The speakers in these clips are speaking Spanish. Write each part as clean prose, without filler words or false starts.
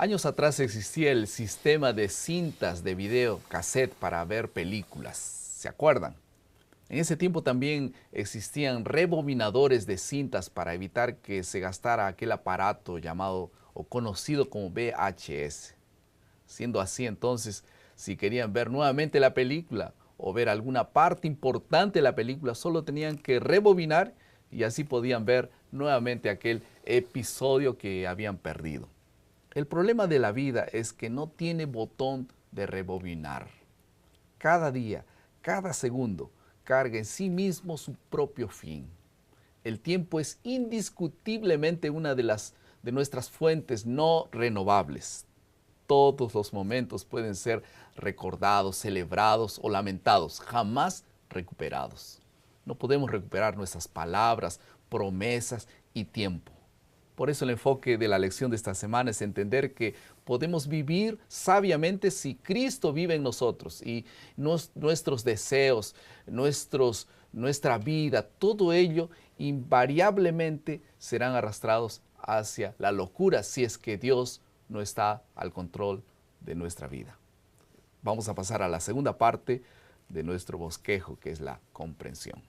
Años atrás existía el sistema de cintas de video cassette para ver películas. ¿Se acuerdan? En ese tiempo también existían rebobinadores de cintas para evitar que se gastara aquel aparato llamado o conocido como VHS. Siendo así, entonces, si querían ver nuevamente la película o ver alguna parte importante de la película, solo tenían que rebobinar y así podían ver nuevamente aquel episodio que habían perdido. El problema de la vida es que no tiene botón de rebobinar. Cada día, cada segundo, carga en sí mismo su propio fin. El tiempo es indiscutiblemente una de nuestras fuentes no renovables. Todos los momentos pueden ser recordados, celebrados o lamentados, jamás recuperados. No podemos recuperar nuestras palabras, promesas y tiempo. Por eso el enfoque de la lección de esta semana es entender que podemos vivir sabiamente si Cristo vive en nosotros y nuestros deseos, nuestra vida, todo ello invariablemente serán arrastrados hacia la locura si es que Dios no está al control de nuestra vida. Vamos a pasar a la segunda parte de nuestro bosquejo, que es la comprensión.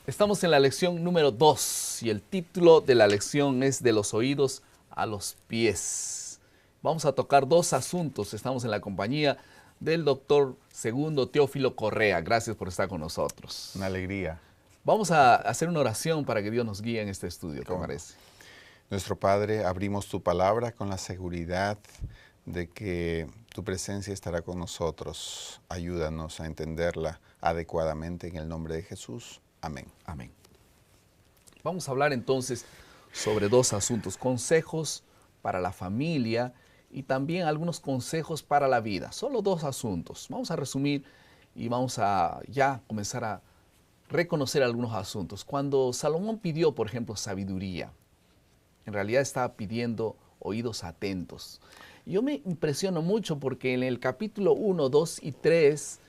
Estamos en la lección número 2 y el título de la lección es De los oídos a los pies. Vamos a tocar dos asuntos. Estamos en la compañía del doctor Segundo Teófilo Correa. Gracias por estar con nosotros. Una alegría. Vamos a hacer una oración para que Dios nos guíe en este estudio, ¿te parece? Nuestro Padre, abrimos tu palabra con la seguridad de que tu presencia estará con nosotros. Ayúdanos a entenderla adecuadamente en el nombre de Jesús. Amén. Amén. Vamos a hablar entonces sobre dos asuntos, consejos para la familia y también algunos consejos para la vida. Solo dos asuntos. Vamos a resumir y vamos a ya comenzar a reconocer algunos asuntos. Cuando Salomón pidió, por ejemplo, sabiduría, en realidad estaba pidiendo oídos atentos. Yo me impresiono mucho porque en el capítulo 1, 2 y 3,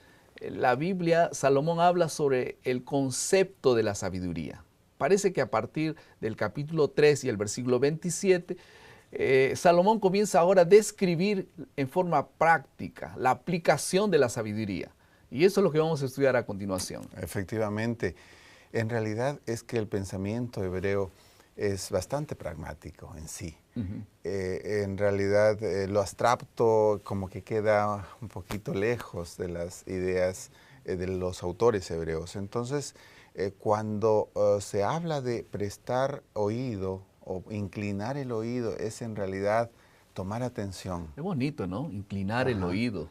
la Biblia, Salomón habla sobre el concepto de la sabiduría. Parece que a partir del capítulo 3 y el versículo 27, Salomón comienza ahora a describir en forma práctica la aplicación de la sabiduría. Y eso es lo que vamos a estudiar a continuación. Efectivamente, en realidad es que el pensamiento hebreo es bastante pragmático en sí. En realidad lo abstracto como que queda un poquito lejos de las ideas de los autores hebreos. Entonces, cuando se habla de prestar oído o inclinar el oído, es en realidad tomar atención. Es bonito, ¿no? Inclinar el oído.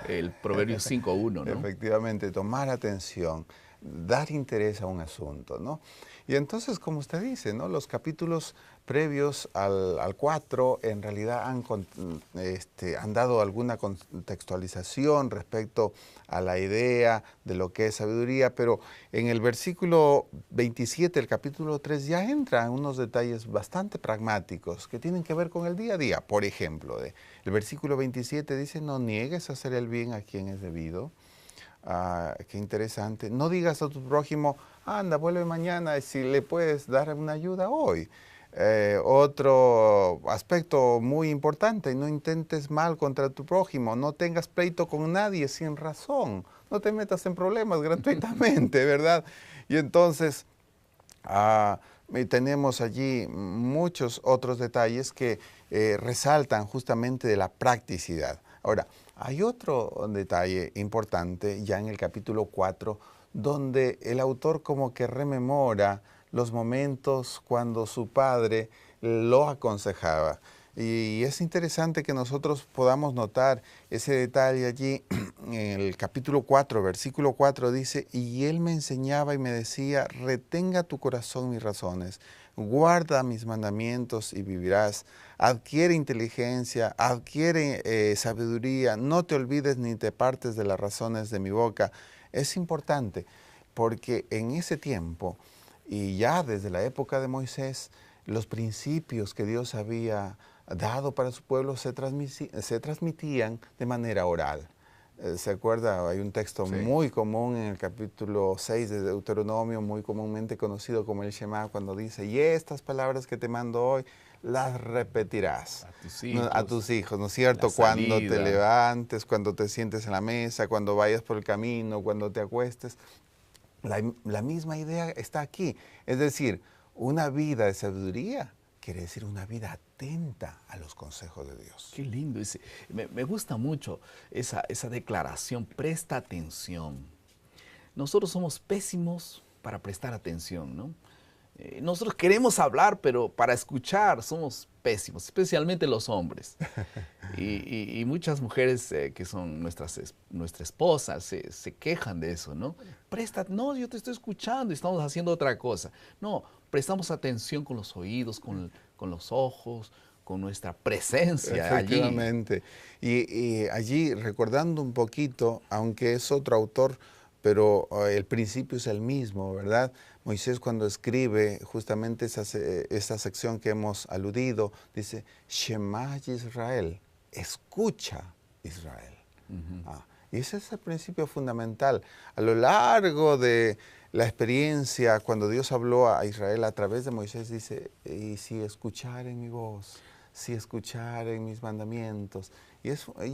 El Proverbio 5:1, ¿no? Efectivamente, tomar atención, dar interés a un asunto, ¿no? Y entonces, como usted dice, ¿no? Los capítulos previos al 4 en realidad han dado alguna contextualización respecto a la idea de lo que es sabiduría, pero en el versículo 27 del capítulo 3 ya entran unos detalles bastante pragmáticos que tienen que ver con el día a día. Por ejemplo, el versículo 27 dice, no niegues a hacer el bien a quien es debido. Qué interesante. No digas a tu prójimo, anda, vuelve mañana si le puedes dar una ayuda hoy. Otro aspecto muy importante, no intentes mal contra tu prójimo, no tengas pleito con nadie sin razón, no te metas en problemas gratuitamente, ¿verdad? Y entonces tenemos allí muchos otros detalles que resaltan justamente de la practicidad. Ahora, hay otro detalle importante ya en el capítulo 4, donde el autor como que rememora los momentos cuando su padre lo aconsejaba. Y es interesante que nosotros podamos notar ese detalle allí. En el capítulo 4, versículo 4 dice, y él me enseñaba y me decía, retenga tu corazón mis razones, guarda mis mandamientos y vivirás, adquiere inteligencia, adquiere sabiduría, no te olvides ni te partes de las razones de mi boca. Es importante porque en ese tiempo, y ya desde la época de Moisés, los principios que Dios había dado para su pueblo se transmitían de manera oral. ¿Se acuerda? Hay un texto Sí. muy común en el capítulo 6 de Deuteronomio, muy comúnmente conocido como el Shema, cuando dice, y estas palabras que te mando hoy, las repetirás A tus a tus hijos, hijos, ¿no es la cierto? Cuando te salida. levantes, cuando te sientes en la mesa, cuando vayas por el camino, cuando te acuestes. La misma idea está aquí. Es decir, una vida de sabiduría quiere decir una vida atenta a los consejos de Dios. Qué lindo. Me gusta mucho esa declaración. Presta atención. Nosotros somos pésimos para prestar atención, ¿no? Nosotros queremos hablar, pero para escuchar somos pésimos, especialmente los hombres. Y muchas mujeres que son nuestra esposa se quejan de eso, ¿no? No, yo te estoy escuchando y estamos haciendo otra cosa. No, prestamos atención con los oídos, con los ojos, con nuestra presencia allí. Efectivamente. Y allí, recordando un poquito, aunque es otro autor, pero el principio es el mismo, ¿verdad? Moisés cuando escribe justamente esa sección que hemos aludido, dice, Shema Israel, escucha Israel. Y ese es el principio fundamental. A lo largo de la experiencia, cuando Dios habló a Israel a través de Moisés, dice, y si escucharen mi voz, si escucharen mis mandamientos. Y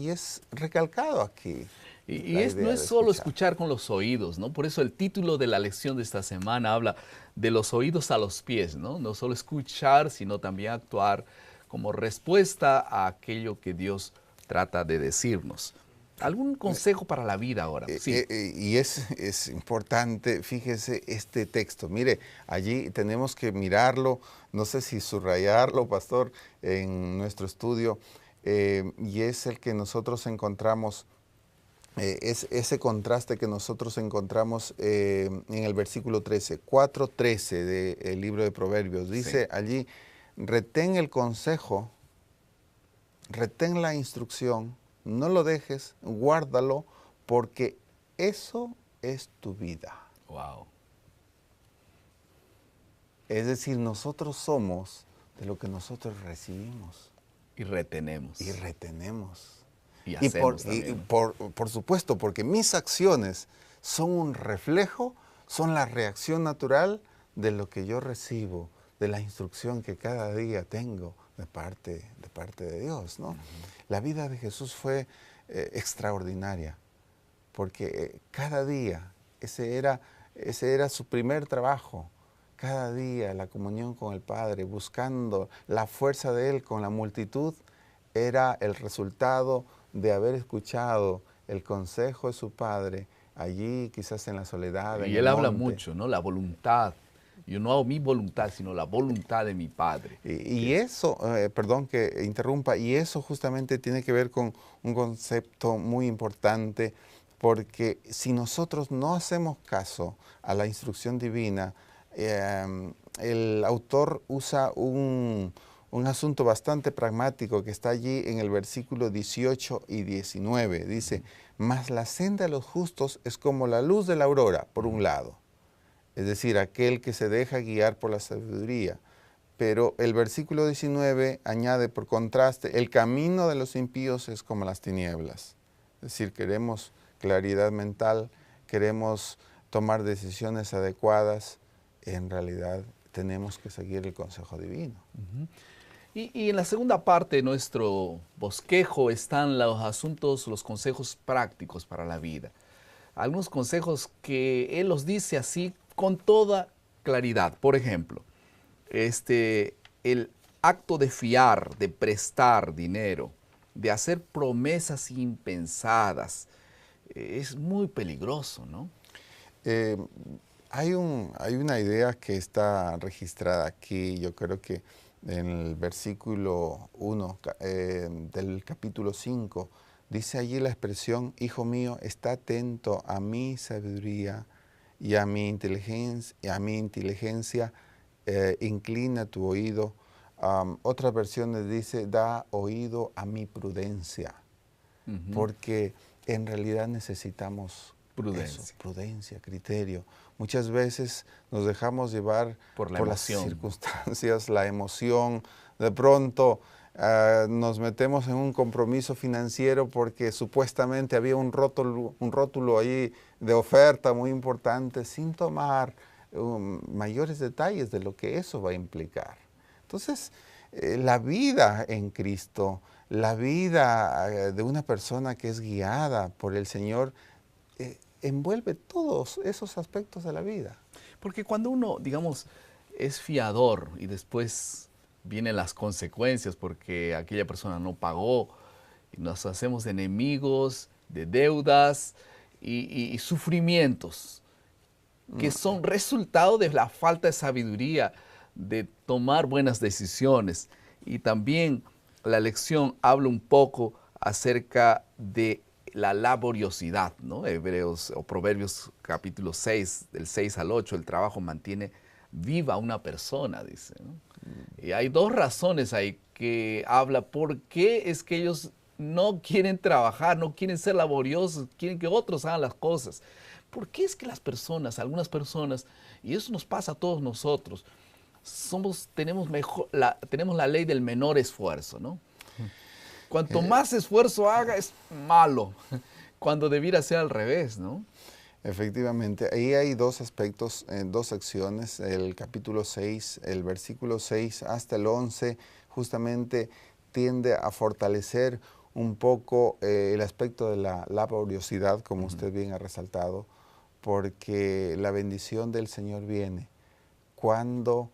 es recalcado aquí la No idea es de solo escuchar. escuchar con los oídos, ¿no? Por eso el título de la lección de esta semana habla de los oídos a los pies, ¿no? No solo escuchar, sino también actuar como respuesta a aquello que Dios trata de decirnos. ¿Algún consejo para la vida ahora? Sí. Y es importante, fíjese este texto. Mire, allí tenemos que mirarlo, no sé si subrayarlo, pastor, en nuestro estudio, y es el que nosotros encontramos, es ese contraste que nosotros encontramos en el versículo 13, 4:13 del libro de Proverbios. Sí. Dice allí, retén el consejo, retén la instrucción, no lo dejes, guárdalo, porque eso es tu vida. Wow. Es decir, nosotros somos de lo que nosotros recibimos Y retenemos. y retenemos. Y Y hacemos también. por supuesto, porque mis acciones son un reflejo, son la reacción natural de lo que yo recibo, de la instrucción que cada día tengo de parte de Dios, ¿no? La vida de Jesús fue extraordinaria, porque cada día ese era su primer trabajo. Cada día la comunión con el Padre, buscando la fuerza de Él con la multitud, era el resultado de haber escuchado el consejo de su Padre allí, quizás en la soledad, en Y el él habla monte. mucho, ¿no? La voluntad. Yo no hago mi voluntad, sino la voluntad de mi Padre. Y eso, perdón que interrumpa, y eso justamente tiene que ver con un concepto muy importante, porque si nosotros no hacemos caso a la instrucción divina, el autor usa un asunto bastante pragmático que está allí en el versículo 18 y 19. Dice, mas la senda de los justos es como la luz de la aurora, por un lado. Es decir, aquel que se deja guiar por la sabiduría. Pero el versículo 19 añade por contraste, el camino de los impíos es como las tinieblas. Es decir, queremos claridad mental, queremos tomar decisiones adecuadas, en realidad tenemos que seguir el consejo divino. Y en la segunda parte de nuestro bosquejo están los asuntos, los consejos prácticos para la vida. Algunos consejos que él los dice así con toda claridad. Por ejemplo, el acto de fiar, de prestar dinero, de hacer promesas impensadas, es muy peligroso, ¿no? Eh, hay una idea que está registrada aquí, yo creo que en el versículo 1 del capítulo 5, dice allí la expresión, hijo mío, está atento a mi sabiduría y a mi inteligencia, inclina tu oído. Otras versiones dice, da oído a mi prudencia, porque en realidad necesitamos Prudencia. eso, prudencia, criterio. Muchas veces nos dejamos llevar Por la las emoción. circunstancias, la emoción. De pronto nos metemos en un compromiso financiero porque supuestamente había un rótulo ahí de oferta muy importante sin tomar mayores detalles de lo que eso va a implicar. Entonces, la vida en Cristo, la vida de una persona que es guiada por el Señor, envuelve todos esos aspectos de la vida. Porque cuando uno, digamos, es fiador y después vienen las consecuencias porque aquella persona no pagó y nos hacemos enemigos de deudas y sufrimientos que son resultado de la falta de sabiduría, de tomar buenas decisiones. Y también la lección habla un poco acerca de la laboriosidad, ¿no? Hebreos o Proverbios capítulo 6, del 6 al 8, el trabajo mantiene viva a una persona, dice, ¿no? Y hay dos razones ahí que habla por qué es que ellos no quieren trabajar, no quieren ser laboriosos, quieren que otros hagan las cosas. ¿Por qué es que las personas, algunas personas, y eso nos pasa a todos nosotros, tenemos la ley del menor esfuerzo, ¿no? Cuanto más esfuerzo haga es malo, cuando debiera ser al revés, ¿no? Efectivamente, ahí hay dos aspectos, dos secciones, el capítulo 6, el versículo 6 hasta el 11, justamente tiende a fortalecer un poco el aspecto de la laboriosidad, como usted bien ha resaltado, porque la bendición del Señor viene cuando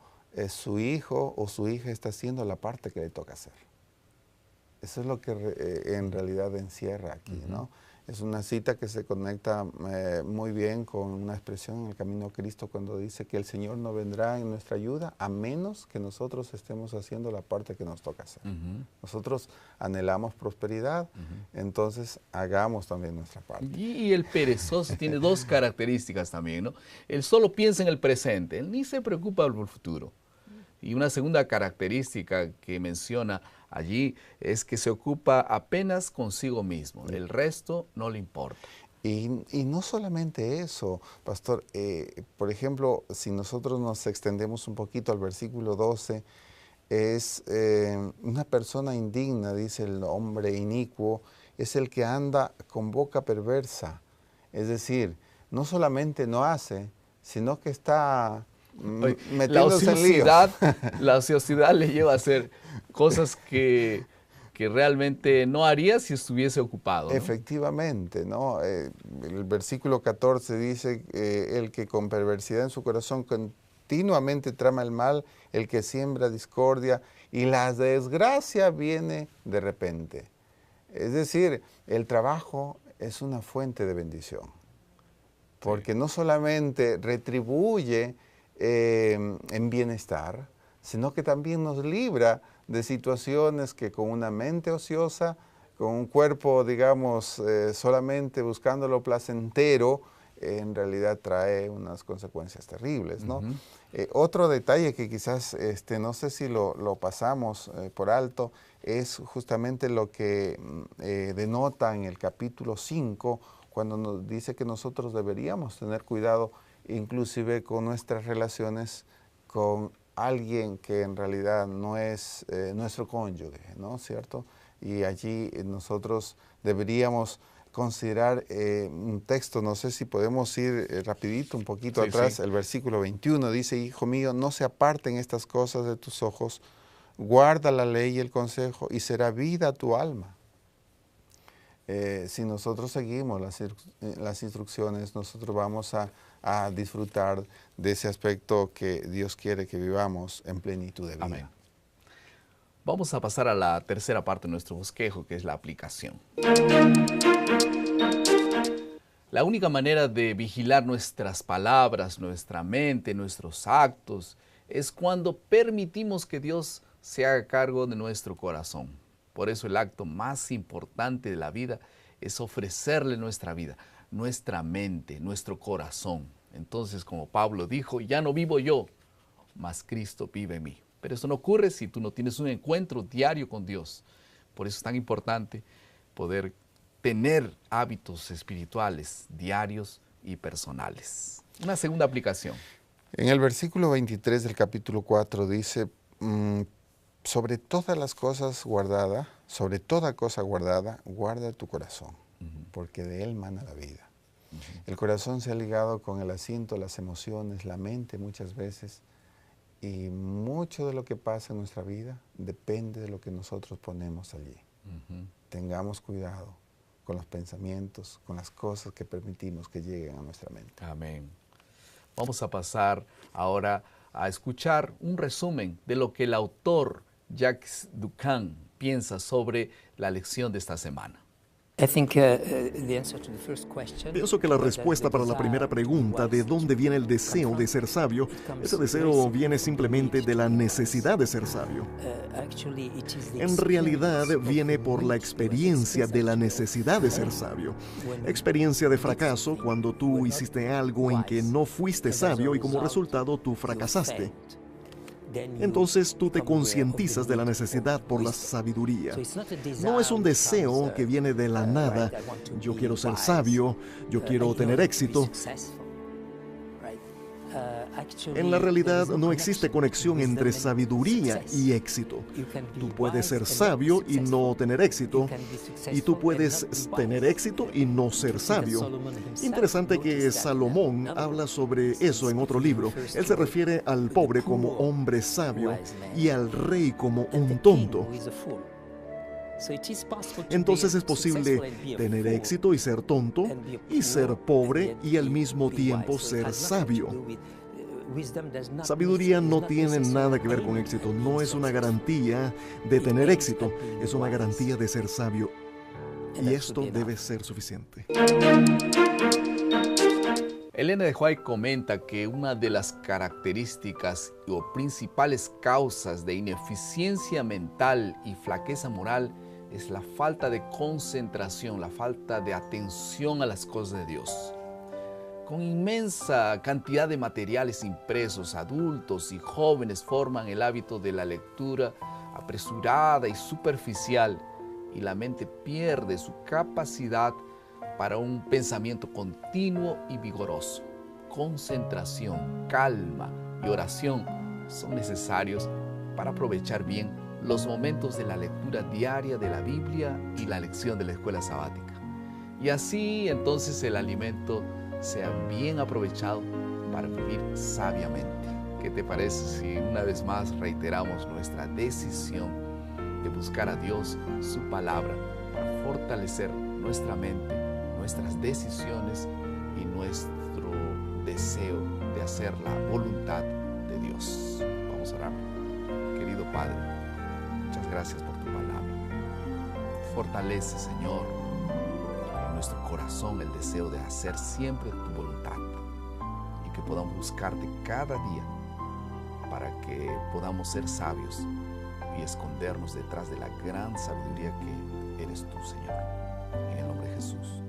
su hijo o su hija está haciendo la parte que le toca hacer. Eso es lo que en realidad encierra aquí, ¿no? Es una cita que se conecta muy bien con una expresión en el Camino a Cristo cuando dice que el Señor no vendrá en nuestra ayuda a menos que nosotros estemos haciendo la parte que nos toca hacer. Nosotros anhelamos prosperidad, entonces hagamos también nuestra parte. Y el perezoso tiene dos características también, ¿no? Él solo piensa en el presente, él ni se preocupa por el futuro. Y una segunda característica que menciona allí es que se ocupa apenas consigo mismo, el resto no le importa. Y no solamente eso, pastor, por ejemplo, si nosotros nos extendemos un poquito al versículo 12, es una persona indigna, dice el hombre inicuo, es el que anda con boca perversa, es decir, no solamente no hace, sino que está metiéndose en líos. La ociosidad le lleva a hacer cosas que realmente no haría si estuviese ocupado, ¿no? Efectivamente, ¿no? El versículo 14 dice, el que con perversidad en su corazón continuamente trama el mal, el que siembra discordia y la desgracia viene de repente. Es decir, el trabajo es una fuente de bendición, porque no solamente retribuye en bienestar, sino que también nos libra de situaciones que con una mente ociosa, con un cuerpo, digamos, solamente buscando lo placentero, en realidad trae unas consecuencias terribles, ¿no? Otro detalle que quizás, no sé si lo pasamos por alto, es justamente lo que denota en el capítulo 5, cuando nos dice que nosotros deberíamos tener cuidado inclusive con nuestras relaciones con alguien que en realidad no es nuestro cónyuge, ¿no? ¿Cierto? Y allí nosotros deberíamos considerar un texto, no sé si podemos ir rapidito un poquito atrás, el versículo 21 dice, hijo mío, no se aparten estas cosas de tus ojos, guarda la ley y el consejo y será vida a tu alma. Si nosotros seguimos las instrucciones, nosotros vamos a disfrutar de ese aspecto que Dios quiere que vivamos en plenitud de vida. Amén. Vamos a pasar a la tercera parte de nuestro bosquejo, que es la aplicación. La única manera de vigilar nuestras palabras, nuestra mente, nuestros actos, es cuando permitimos que Dios se haga cargo de nuestro corazón. Por eso el acto más importante de la vida es ofrecerle nuestra vida, nuestra mente, nuestro corazón. Entonces, como Pablo dijo, ya no vivo yo, mas Cristo vive en mí. Pero eso no ocurre si tú no tienes un encuentro diario con Dios. Por eso es tan importante poder tener hábitos espirituales diarios y personales. Una segunda aplicación. En el versículo 23 del capítulo 4 dice, sobre todas las cosas guardadas, sobre toda cosa guardada, guarda tu corazón, porque de él mana la vida. El corazón se ha ligado con el asiento, las emociones, la mente muchas veces, y mucho de lo que pasa en nuestra vida depende de lo que nosotros ponemos allí. Tengamos cuidado con los pensamientos, con las cosas que permitimos que lleguen a nuestra mente. Amén. Vamos a pasar ahora a escuchar un resumen de lo que el autor Jacques Ducan piensa sobre la lección de esta semana. Pienso que la respuesta para la primera pregunta, ¿de dónde viene el deseo de ser sabio? Ese deseo viene simplemente de la necesidad de ser sabio. En realidad viene por la experiencia de la necesidad de ser sabio. Experiencia de fracaso cuando tú hiciste algo en que no fuiste sabio y como resultado tú fracasaste. Entonces tú te concientizas de la necesidad por la sabiduría. No es un deseo que viene de la nada. Yo quiero ser sabio, yo quiero tener éxito. En la realidad no existe conexión entre sabiduría y éxito. Tú puedes ser sabio y no tener éxito, y tú puedes tener éxito y no ser sabio. Interesante que Salomón habla sobre eso en otro libro. Él se refiere al pobre como hombre sabio y al rey como un tonto. Entonces es posible tener éxito y ser tonto, y ser pobre y al mismo tiempo ser sabio. Sabiduría no tiene nada que ver con éxito, no es una garantía de tener éxito, es una garantía de ser sabio. Y esto debe ser suficiente. Elena de White comenta que una de las características o principales causas de ineficiencia mental y flaqueza moral es la falta de concentración, la falta de atención a las cosas de Dios. Con inmensa cantidad de materiales impresos, adultos y jóvenes forman el hábito de la lectura apresurada y superficial, y la mente pierde su capacidad para un pensamiento continuo y vigoroso. Concentración, calma y oración son necesarios para aprovechar bien los momentos de la lectura diaria de la Biblia y la lección de la escuela sabática. Y así entonces el alimento sea bien aprovechado para vivir sabiamente. ¿Qué te parece si una vez más reiteramos nuestra decisión de buscar a Dios, su palabra, para fortalecer nuestra mente, nuestras decisiones y nuestro deseo de hacer la voluntad de Dios? Vamos a orar. Querido Padre, muchas gracias por tu palabra. Fortalece, Señor, en nuestro corazón el deseo de hacer siempre tu voluntad y que podamos buscarte cada día para que podamos ser sabios y escondernos detrás de la gran sabiduría que eres tú, Señor. En el nombre de Jesús.